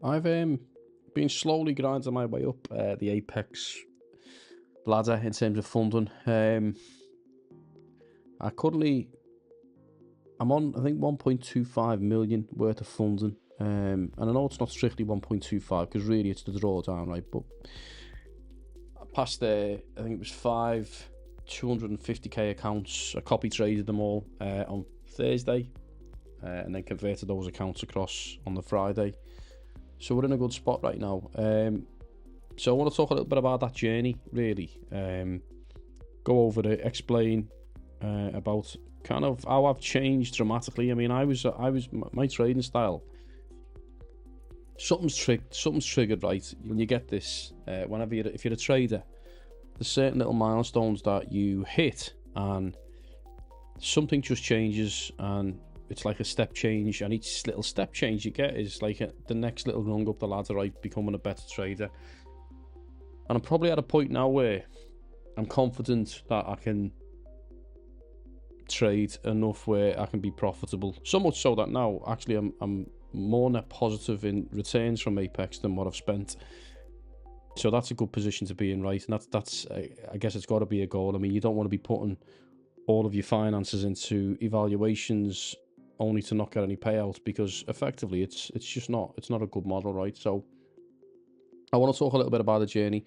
I've been slowly grinding my way up the Apex ladder in terms of funding. I'm on, I think, 1.25 million worth of funding. And I know it's not strictly 1.25 because really it's the drawdown, right? But I passed there, I think it was 250k accounts. I copy traded them all on Thursday and then converted those accounts across on the Friday. So we're in a good spot right now. So I want to talk a little bit about that journey, really. Go over it, explain about kind of how I've changed dramatically. I mean, my trading style. Something's triggered, right? When you get this, if you're a trader, there's certain little milestones that you hit, and something just changes, and it's like a step change, and each little step change you get is like the next little rung up the ladder, right? Becoming a better trader. And I'm probably at a point now where I'm confident that I can trade enough where I can be profitable. So much so that now, actually, I'm more net positive in returns from Apex than what I've spent. So that's a good position to be in, right? And that's I guess it's got to be a goal. I mean, you don't want to be putting all of your finances into evaluations only to not get any payouts, because effectively it's not a good model, right? So I want to talk a little bit about the journey.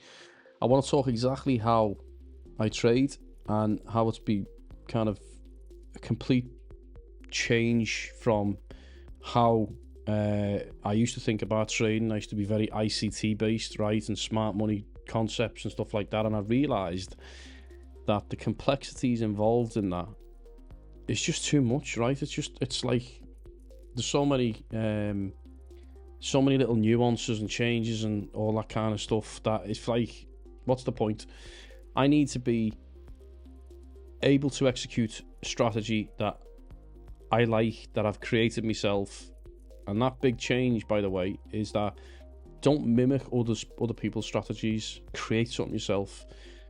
I want to talk exactly how I trade and how it's been kind of a complete change from how I used to think about trading. I used to be very ICT based, right, and smart money concepts and stuff like that, and I realized that the complexities involved in that is just too much, right? It's like there's so many little nuances and changes and all that kind of stuff that it's like, what's the point? I need to be able to execute a strategy that I like, that I've created myself. And that big change, by the way, is that don't mimic other people's strategies. Create something yourself.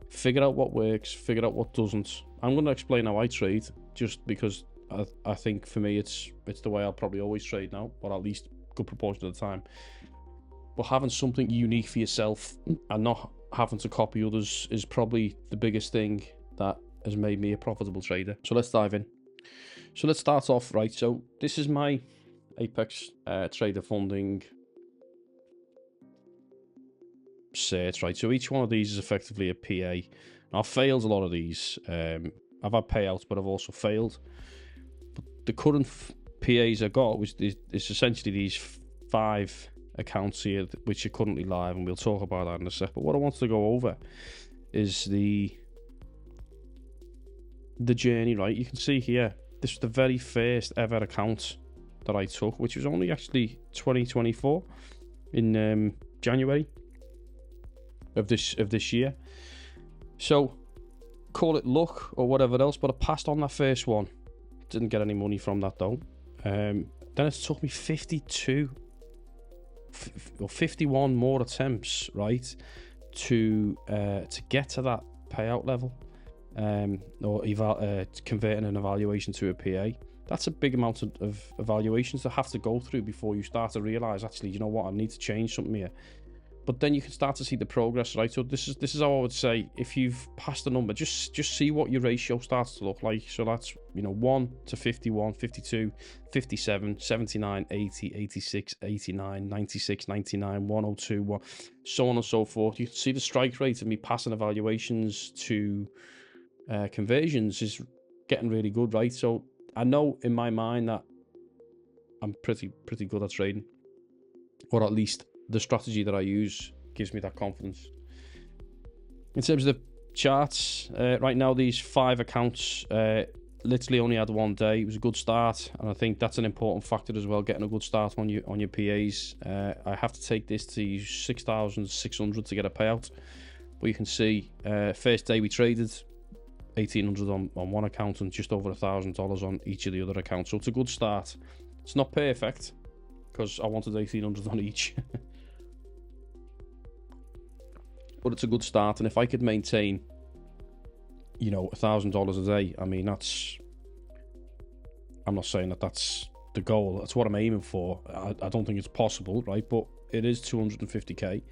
Figure out what works, figure out what doesn't. I'm going to explain how I trade, just because I think for me it's the way I'll probably always trade now, or at least a good proportion of the time. But having something unique for yourself and not having to copy others is probably the biggest thing that has made me a profitable trader. So let's dive in. So let's start off, right? So this is my Apex trader funding search, right? So each one of these is effectively a PA. Now, I've failed a lot of these. I've had payouts, but I've also failed. But the current PAs I got is essentially these 5 accounts here, which are currently live, and we'll talk about that in a sec. But what I wanted to go over is the journey, right? You can see here, this was the very first ever account that I took, which was only actually 2024 in January of this year. So call it luck or whatever else, but I passed on that first one. Didn't get any money from that though. Then it took me 52 or 51 more attempts, right, to get to that payout level, or converting an evaluation to a PA. That's a big amount of evaluations to have to go through before you start to realize, actually, you know what, I need to change something here. But then you can start to see the progress, right? So this is how I would say, if you've passed the number, just see what your ratio starts to look like. So that's, 1 to 51, 52, 57, 79, 80, 86, 89, 96, 99, 102, so on and so forth. You can see the strike rate of me passing evaluations to conversions is getting really good, right? So I know in my mind that I'm pretty good at trading, or at least the strategy that I use gives me that confidence. In terms of the charts, right now these 5 accounts literally only had one day. It was a good start, and I think that's an important factor as well, getting a good start on your PAs. I have to take this to 6,600 to get a payout, but you can see first day we traded 1,800 on one account and just over $1,000 on each of the other accounts. So it's a good start. It's not perfect because I wanted 1,800 on each. But it's a good start, and if I could maintain, $1,000 a day, I mean, I'm not saying that's the goal. That's what I'm aiming for. I don't think it's possible, right? But it is 250k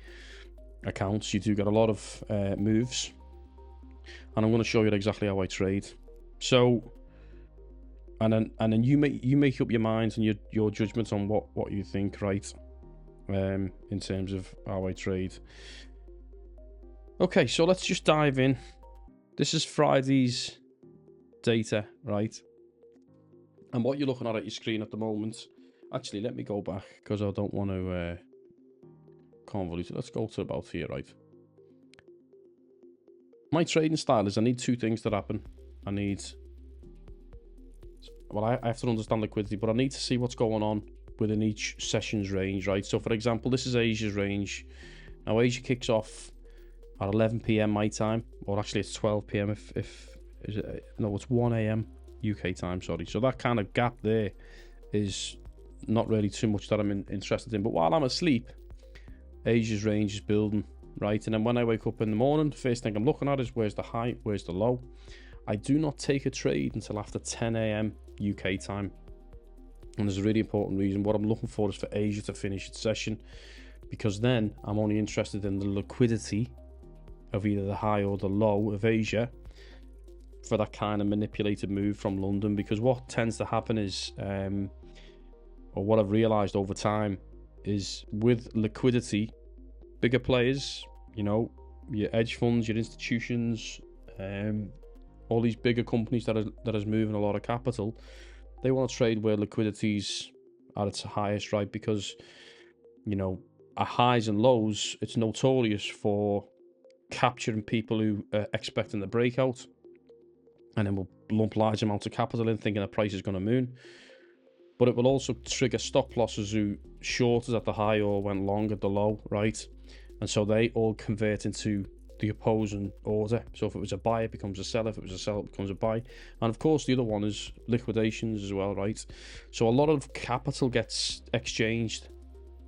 accounts. You do get a lot of moves, and I'm going to show you exactly how I trade. So, and then you make up your minds and your judgment on what you think, right? In terms of how I trade. Okay, so let's just dive in. This is Friday's data, right? And what you're looking at your screen at the moment. Actually, let me go back because I don't want to convolute it. Let's go to about here, right? My trading style is I need two things to happen. I have to understand liquidity, but I need to see what's going on within each session's range, right? So, for example, this is Asia's range. Now, Asia kicks off at 11 p.m. my time, or actually it's 12 p.m. It's 1 a.m. UK time, sorry. So that kind of gap there is not really too much that I'm interested in. But while I'm asleep, Asia's range is building, right? And then when I wake up in the morning, the first thing I'm looking at is where's the high, where's the low. I do not take a trade until after 10 a.m. UK time. And there's a really important reason. What I'm looking for is for Asia to finish its session, because then I'm only interested in the liquidity of either the high or the low of Asia for that kind of manipulated move from London. Because what tends to happen is, or what I've realized over time is, with liquidity, bigger players, you know, your hedge funds, your institutions, all these bigger companies that is moving a lot of capital, they want to trade where liquidity's at its highest, right? Because, you know, at highs and lows, it's notorious for capturing people who are expecting the breakout, and then will lump large amounts of capital in thinking the price is going to moon. But it will also trigger stop losses who shorted at the high or went long at the low, right? And so they all convert into the opposing order. So if it was a buy, it becomes a seller. If it was a sell, it becomes a buy. And of course, the other one is liquidations as well, right? So a lot of capital gets exchanged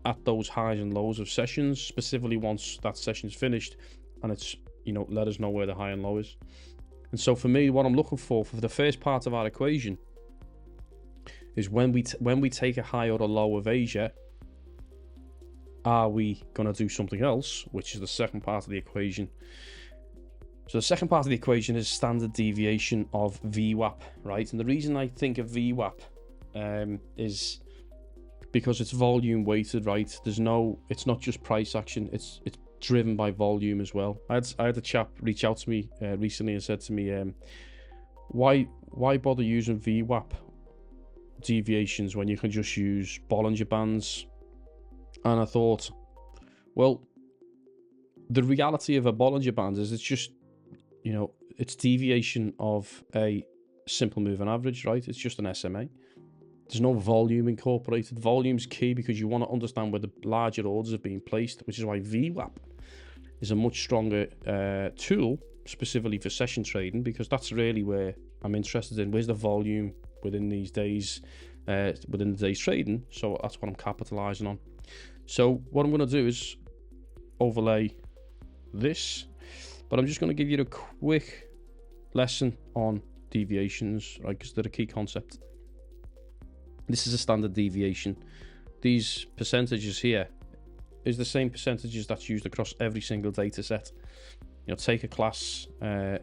at those highs and lows of sessions, specifically once that session's finished and it's, you know, let us know where the high and low is. And so for me, what I'm looking for the first part of our equation is when we take a high or a low of Asia, are we going to do something else, which is the second part of the equation. So the second part of the equation is standard deviation of VWAP, right? And the reason I think of VWAP is because it's volume weighted, right? It's not just price action, it's driven by volume as well. I had a chap reach out to me recently and said to me, why bother using VWAP deviations when you can just use Bollinger Bands? And I thought, well, the reality of a Bollinger Band is it's just, you know, it's deviation of a simple moving average, right? It's just an SMA. There's no volume incorporated. Volume's key because you want to understand where the larger orders are being placed, which is why VWAP is a much stronger tool specifically for session trading, because that's really where I'm interested in. Where's the volume within these days, within the day's trading? So that's what I'm capitalizing on. So what I'm going to do is overlay this, but I'm just going to give you a quick lesson on deviations, right? Because they're a key concept. This is a standard deviation. These percentages here is the same percentages that's used across every single data set. You know, take a class, you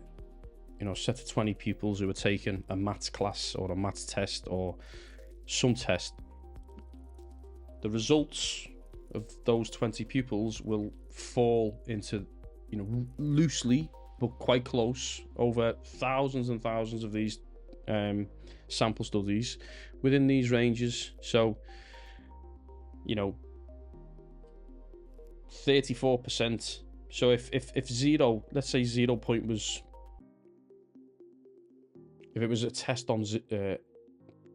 know, set of 20 pupils who are taking a maths class or a maths test or some test. The results of those 20 pupils will fall into, you know, loosely but quite close over thousands and thousands of these sample studies within these ranges. So, you know, 34%. So if zero, let's say 0 point was, if it was a test on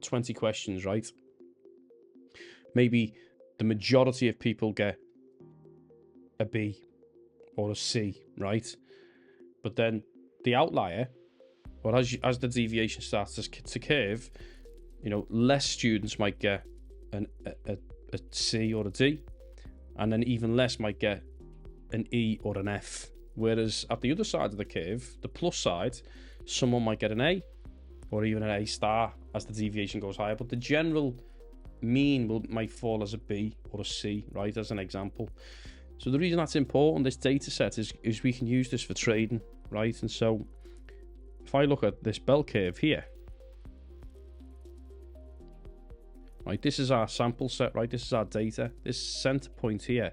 20 questions, right? Maybe the majority of people get a B or a C, right? But then the outlier, or as the deviation starts to curve, you know, less students might get a C or a D, and then even less might get an E or an F. Whereas at the other side of the curve, the plus side, someone might get an A or even an A star as the deviation goes higher. But the general mean might fall as a B or a C, right, as an example. So the reason that's important, this data set, is we can use this for trading, right? And so if I look at this bell curve here, right, this is our sample set, right? This is our data. This center point here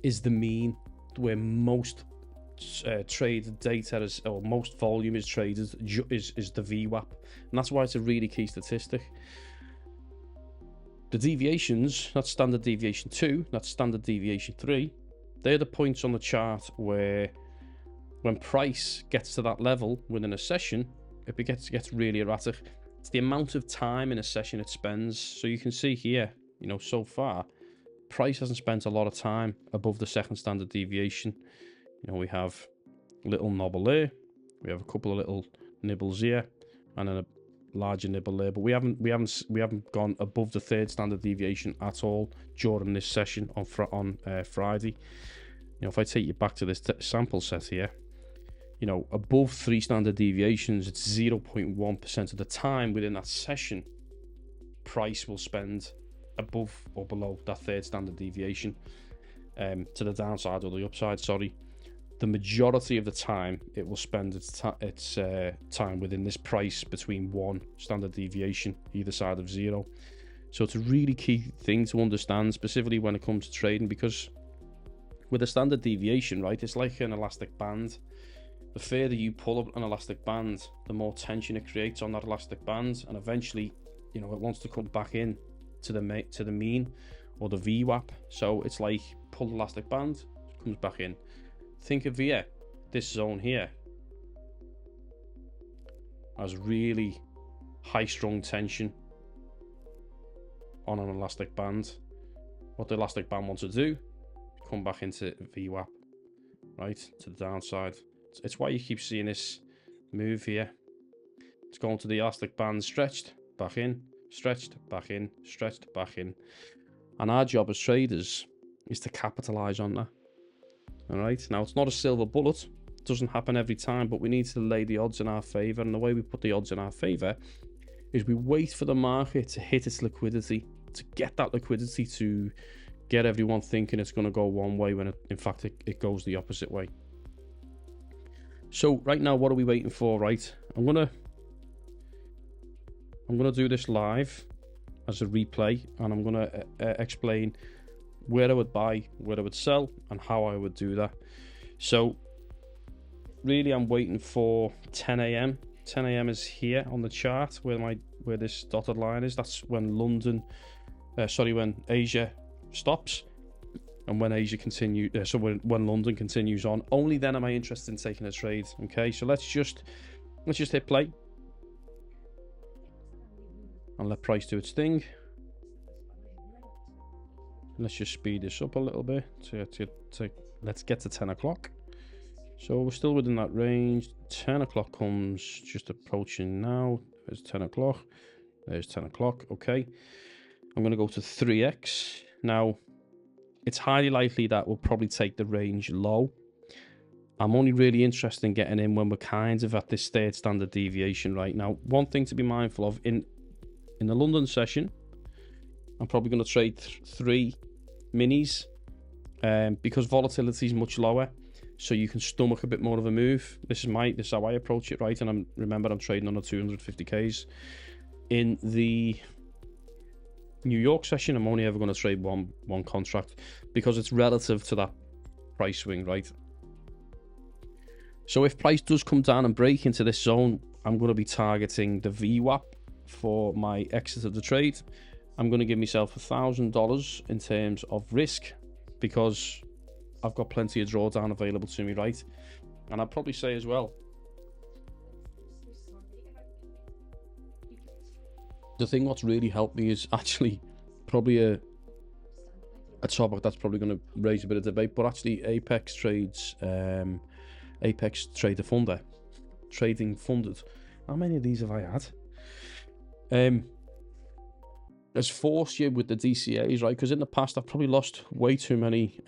is the mean where most traded data is, or most volume is traded, is the VWAP, and that's why it's a really key statistic. The deviations, that's standard deviation 2, that's standard deviation 3, they're the points on the chart where when price gets to that level within a session, it gets really erratic. It's the amount of time in a session it spends. So you can see here, you know, so far price hasn't spent a lot of time above the second standard deviation. You know, we have a little nobble there, we have a couple of little nibbles here, and then a larger nibble there, but we haven't gone above the third standard deviation at all during this session on Friday. You know, if I take you back to this sample set here, you know, above 3 standard deviations, it's 0.1% of the time within that session price will spend above or below that third standard deviation, to the downside or the upside, sorry. The majority of the time it will spend its time within this price between 1 standard deviation either side of 0. So it's a really key thing to understand, specifically when it comes to trading, because with a standard deviation, right, it's like an elastic band. The further you pull up an elastic band, the more tension it creates on that elastic band, and eventually, you know, it wants to come back in to the mean or the VWAP. So it's like pull the elastic band, it comes back in. Think of here, this zone here as really high strung tension on an elastic band. What the elastic band wants to do, come back into VWAP, right, to the downside. It's why you keep seeing this move here. It's going to the elastic band, stretched, back in, stretched, back in, stretched, back in. And our job as traders is to capitalize on that. All right, now it's not a silver bullet. It doesn't happen every time, but we need to lay the odds in our favor. And the way we put the odds in our favor is we wait for the market to hit its liquidity, to get that liquidity, to get everyone thinking it's going to go one way when in fact it goes the opposite way. So right now, what are we waiting for? Right, I'm gonna do this live as a replay, and I'm gonna explain where I would buy, where I would sell, and how I would do that. So really, I'm waiting for 10 a.m. 10 a.m. is here on the chart where this dotted line is. That's when when Asia stops, and when Asia continue, so when London continues on, only then am I interested in taking a trade. Okay, so let's just hit play and let price do its thing. Let's just speed this up a little bit let's get to 10 o'clock. So we're still within that range. 10 o'clock comes just approaching now. There's 10 o'clock. There's 10 o'clock. Okay, I'm going to go to 3x. Now, it's highly likely that we'll probably take the range low. I'm only really interested in getting in when we're kind of at this third standard deviation right now. One thing to be mindful of, in the London session, I'm probably going to trade 3 minis because volatility is much lower, so you can stomach a bit more of a move. This is how I approach it, right? And remember I'm trading on the 250Ks. In the New York session, I'm only ever going to trade one contract because it's relative to that price swing, right? So if price does come down and break into this zone, I'm going to be targeting the VWAP for my exit of the trade. I'm going to give myself $1,000 in terms of risk because I've got plenty of drawdown available to me, right? And I'd probably say as well, the thing what's really helped me is actually probably a topic that's probably going to raise a bit of debate, but actually Apex trades, Apex Trader Funder, trading funded. How many of these have I had? Has forced you with the DCAs, right? Because in the past I've probably lost way too many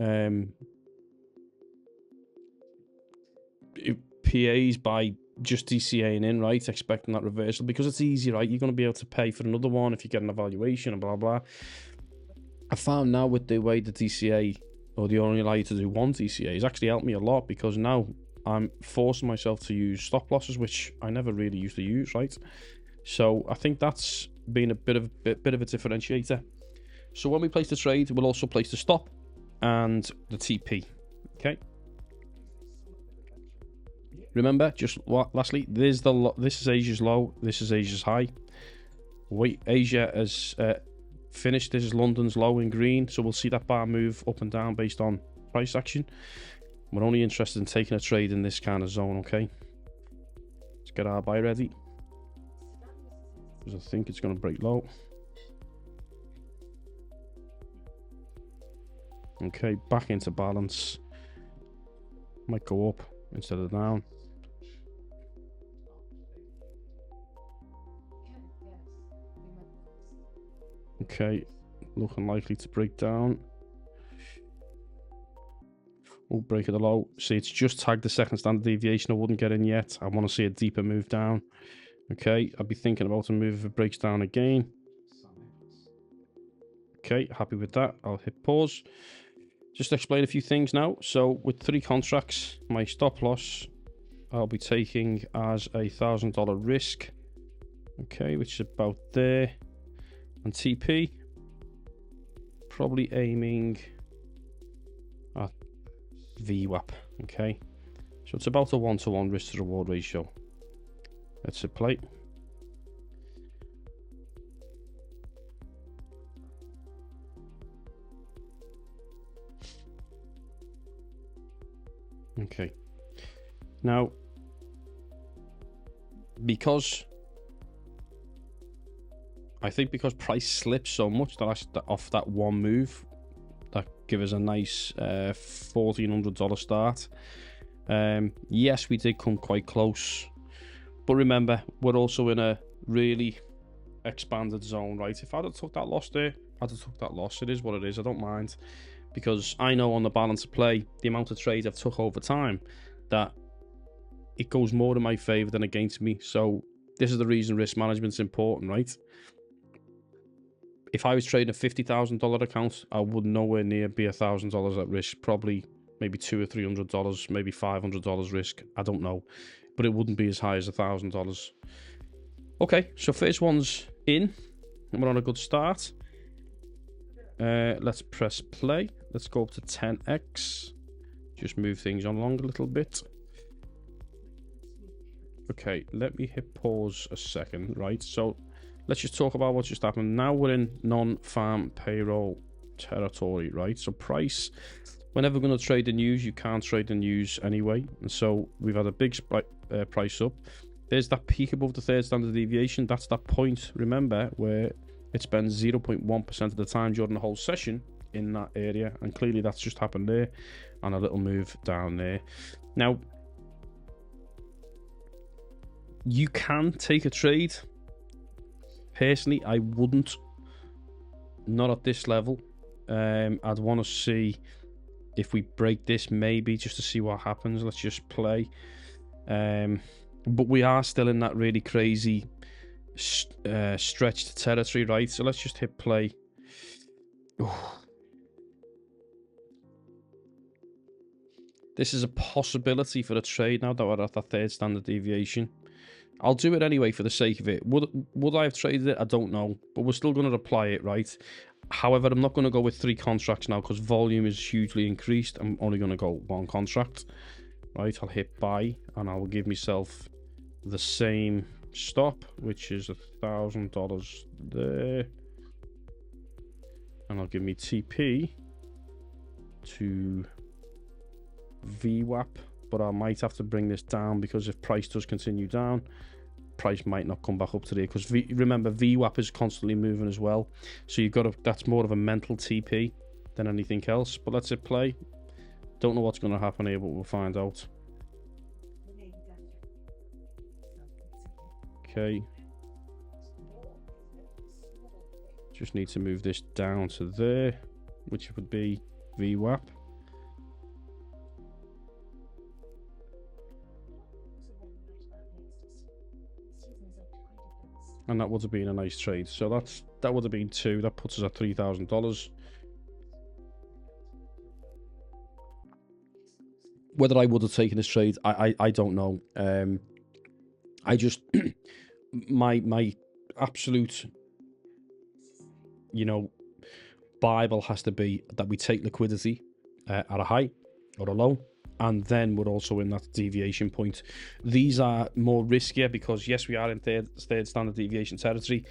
PAs by just DCAing in, right, expecting that reversal, because it's easy, right? You're going to be able to pay for another one if you get an evaluation and blah blah. I found now with the way the DCA, or they only allow you to do one DCA, has actually helped me a lot, because now I'm forcing myself to use stop losses, which I never really used to use, right? So I think that's been a bit of a differentiator. So when we place the trade, we'll also place the stop and the TP. Okay. Remember, just lastly, this is Asia's low, this is Asia's high. Wait, Asia has finished. This is London's low in green, so we'll see that bar move up and down based on price action. We're only interested in taking a trade in this kind of zone. Okay, let's get our buy ready, because I think it's going to break low. Okay, back into balance. Might go up instead of down. Okay, looking likely to break down. Oh, break of the low. See, it's just tagged the second standard deviation. I wouldn't get in yet. I want to see a deeper move down. Okay, I'll be thinking about a move if it breaks down again. Okay, happy with that. I'll hit pause. Just explain a few things now. So with 3 contracts, my stop loss I'll be taking as $1,000 risk. Okay, which is about there. And TP, probably aiming at VWAP. Okay, so it's about a 1-to-1 risk to reward ratio. Let's hit play. Okay, now because price slips so much that off that one move, that give us a nice $1,400 start. Yes, we did come quite close, but remember, we're also in a really expanded zone, right? If I'd have took that loss there, I'd have took that loss. It is what it is. I don't mind, because I know on the balance of play, the amount of trades I've took over time, that it goes more in my favor than against me. So this is the reason risk management's important, right? If I was trading a $50,000 account, I would nowhere near be $1,000 at risk. Probably maybe $200 or $300, maybe $500 risk. I don't know, but it wouldn't be as high as $1,000. Okay, so first one's in, and we're on a good start. Let's press play. Let's go up to 10x. Just move things on along a little bit. Okay, let me hit pause a second, right? So let's just talk about what just happened. Now we're in non-farm payroll territory, right? So price, whenever we're going to trade the news, you can't trade the news anyway. And so we've had a big price up. There's that peak above the third standard deviation. That's that point, remember, where it spends 0.1% of the time during the whole session in that area. And clearly that's just happened there. And a little move down there. Now, you can take a trade. Personally, I wouldn't. Not at this level. I'd want to see if we break this, maybe, just to see what happens. Let's just play. But we are still in that really crazy stretched territory, right? So let's just hit play. Ooh. This is a possibility for a trade now that we're at that third standard deviation. I'll do it anyway for the sake of it. Would I have traded it? I don't know, but we're still going to apply it, right? However, I'm not going to go with 3 contracts now because volume is hugely increased. I'm only going to go 1 contract, right? I'll hit buy and I will give myself the same stop, which is $1,000 there, and I'll give me TP to VWAP. But I might have to bring this down, because if price does continue down, price might not come back up to there, because remember, VWAP is constantly moving as well, so you've got to, that's more of a mental TP than anything else. But let's hit play. Don't know what's going to happen here, but we'll find out. Okay, just need to move this down to there, which would be VWAP. and that would have been a nice trade. So that would have been 2. That puts us at $3,000. Whether I would have taken this trade, I don't know. I just my absolute, Bible has to be that we take liquidity at a high or a low, and then we're also in that deviation point. These are more riskier because yes, we are in third standard deviation territory,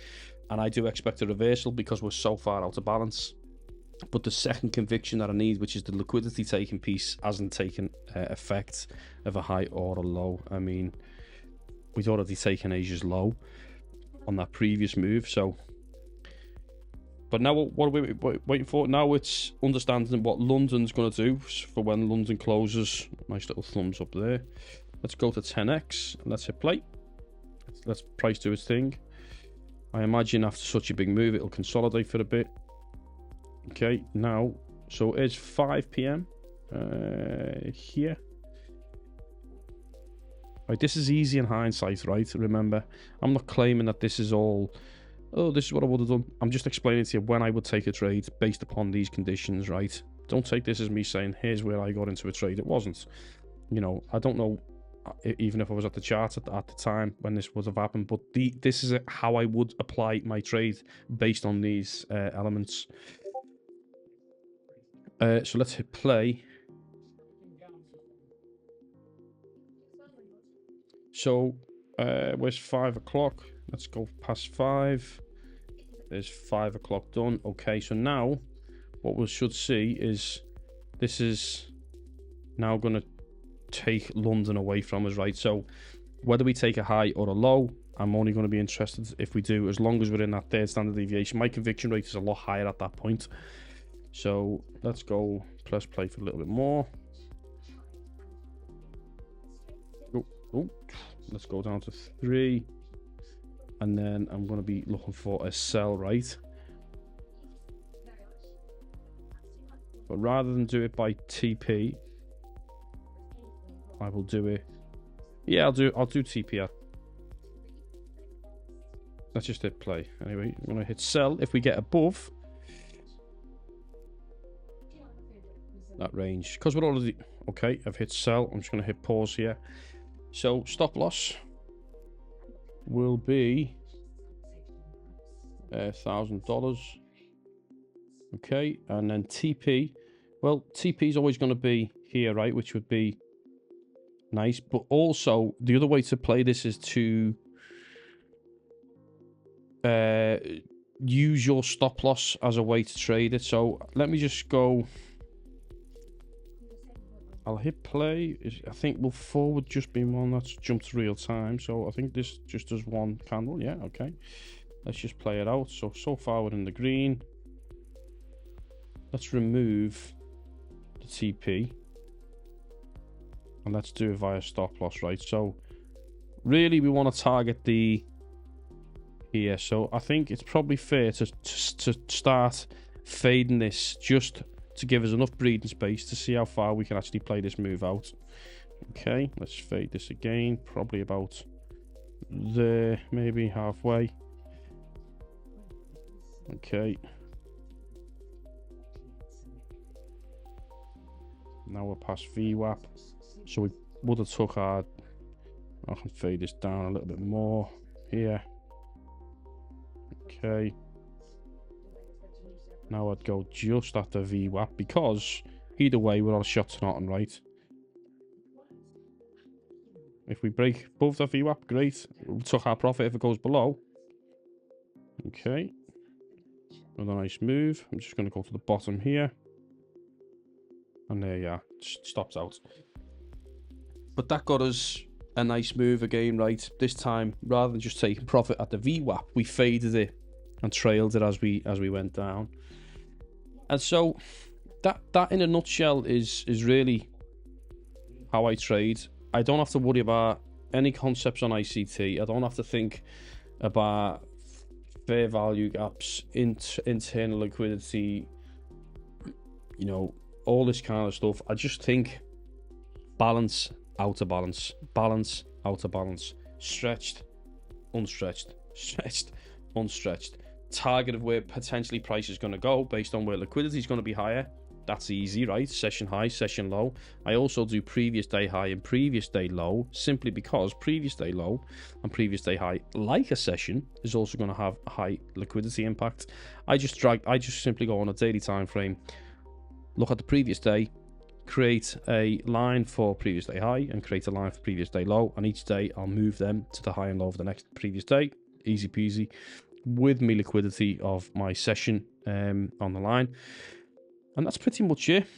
and I do expect a reversal because we're so far out of balance. But the second conviction that I need, which is the liquidity taking piece, hasn't taken effect of a high or a low. I mean, we'd already taken Asia's low on that previous move, so. But now what are we waiting for? Now it's understanding what London's going to do for when London closes. Nice little thumbs up there. Let's go to 10x and let's hit play. Let's price do its thing. I imagine after such a big move, it'll consolidate for a bit. Okay, now, so it's 5 p.m. Here. Right, this is easy in hindsight, right? Remember, I'm not claiming that this is all, oh, this is what I would have done. I'm just explaining to you when I would take a trade based upon these conditions, right? Don't take this as me saying, here's where I got into a trade. It wasn't. I don't know even if I was at the chart at the time when this would have happened, but this is how I would apply my trade based on these elements. So let's hit play. So where's 5 o'clock? Let's go past 5. There's 5 o'clock done. Okay, so now what we should see is this is now going to take London away from us, right? So whether we take a high or a low, I'm only going to be interested if we do, as long as we're in that third standard deviation. My conviction rate is a lot higher at that point. So let's go press play for a little bit more. Oh, let's go down to 3. And then I'm going to be looking for a sell, right? But rather than do it by TP, I will do it. Yeah, I'll do TP. Let's just hit play. Anyway, I'm going to hit sell. If we get above that range, because we're already okay, I've hit sell. I'm just going to hit pause here. So stop loss will be $1,000. Okay, and then TP, well, TP is always going to be here, right, which would be nice. But also the other way to play this is to use your stop loss as a way to trade it. So let me just go. I'll hit play. I think will forward just be one that's jumped to real time. So I think this just does one candle. Yeah, okay. Let's just play it out. So far we're in the green. Let's remove the TP. And let's do it via stop loss, right? So really we want to target the here. So I think it's probably fair to start fading this just to give us enough breathing space to see how far we can actually play this move out. Okay, let's fade this again, probably about there, maybe halfway. Okay. Now we're past VWAP, so we would have took our, I can fade this down a little bit more here. Okay. Now I'd go just after VWAP because either way we're on a shot to nothing, right? If we break above the VWAP, great. We took our profit if it goes below. Okay. Another nice move. I'm just going to go to the bottom here. And there you are. Just stopped out. But that got us a nice move again, right? This time, rather than just taking profit at the VWAP, we faded it and trailed it as we went down. And so that in a nutshell is really how I trade. I don't have to worry about any concepts on ICT. I don't have to think about fair value gaps, internal liquidity, you know, all this kind of stuff. I just think balance, out of balance, balance, out of balance, stretched, unstretched. stretched, unstretched. Target of where potentially price is going to go based on where liquidity is going to be higher. That's easy, right? Session high, session low. I also do previous day high and previous day low, simply because previous day low and previous day high, like a session, is also going to have a high liquidity impact. I just simply go on a daily time frame, look at the previous day, create a line for previous day high and create a line for previous day low, and each day I'll move them to the high and low of the next previous day. Easy peasy, with me liquidity of my session on the line. And that's pretty much it.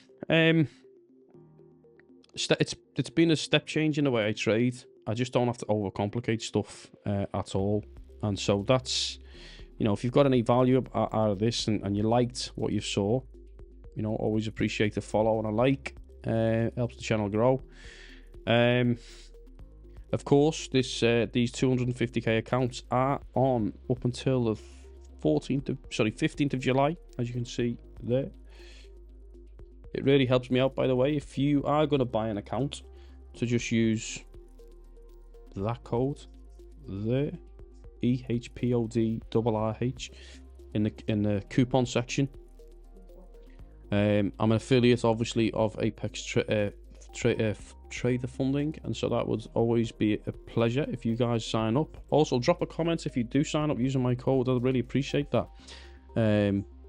It's been a step change in the way I trade. I just don't have to overcomplicate stuff at all. And so that's, you know, if you've got any value out of this and you liked what you saw, you know, always appreciate a follow and a like. Helps the channel grow. Of course, these 250k accounts are on up until the 15th of July, as you can see there. It really helps me out, by the way, if you are going to buy an account, to just use that code there, EHPODRRH, in the coupon section. I'm an affiliate, obviously, of Apex Trader Funding, and so that would always be a pleasure if you guys sign up. Also, drop a comment if you do sign up using my code. I'd really appreciate that,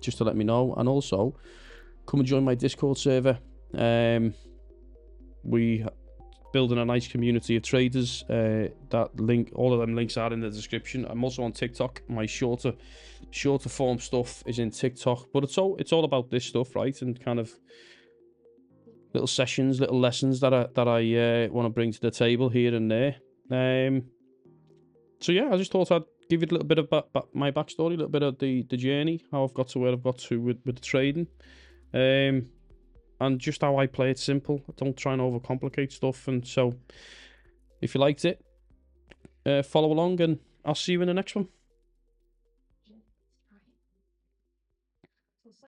just to let me know. And also, come and join my Discord server. We building a nice community of traders. That link, all of them links are in the description. I'm also on TikTok. My shorter form stuff is in TikTok, but it's all about this stuff, right? And kind of little sessions, little lessons that I want to bring to the table here and there. So yeah, I just thought I'd give you a little bit of my backstory, a little bit of the journey, how I've got to where I've got to with the trading. And just how I play it simple. I don't try and overcomplicate stuff. And so if you liked it, follow along, and I'll see you in the next one.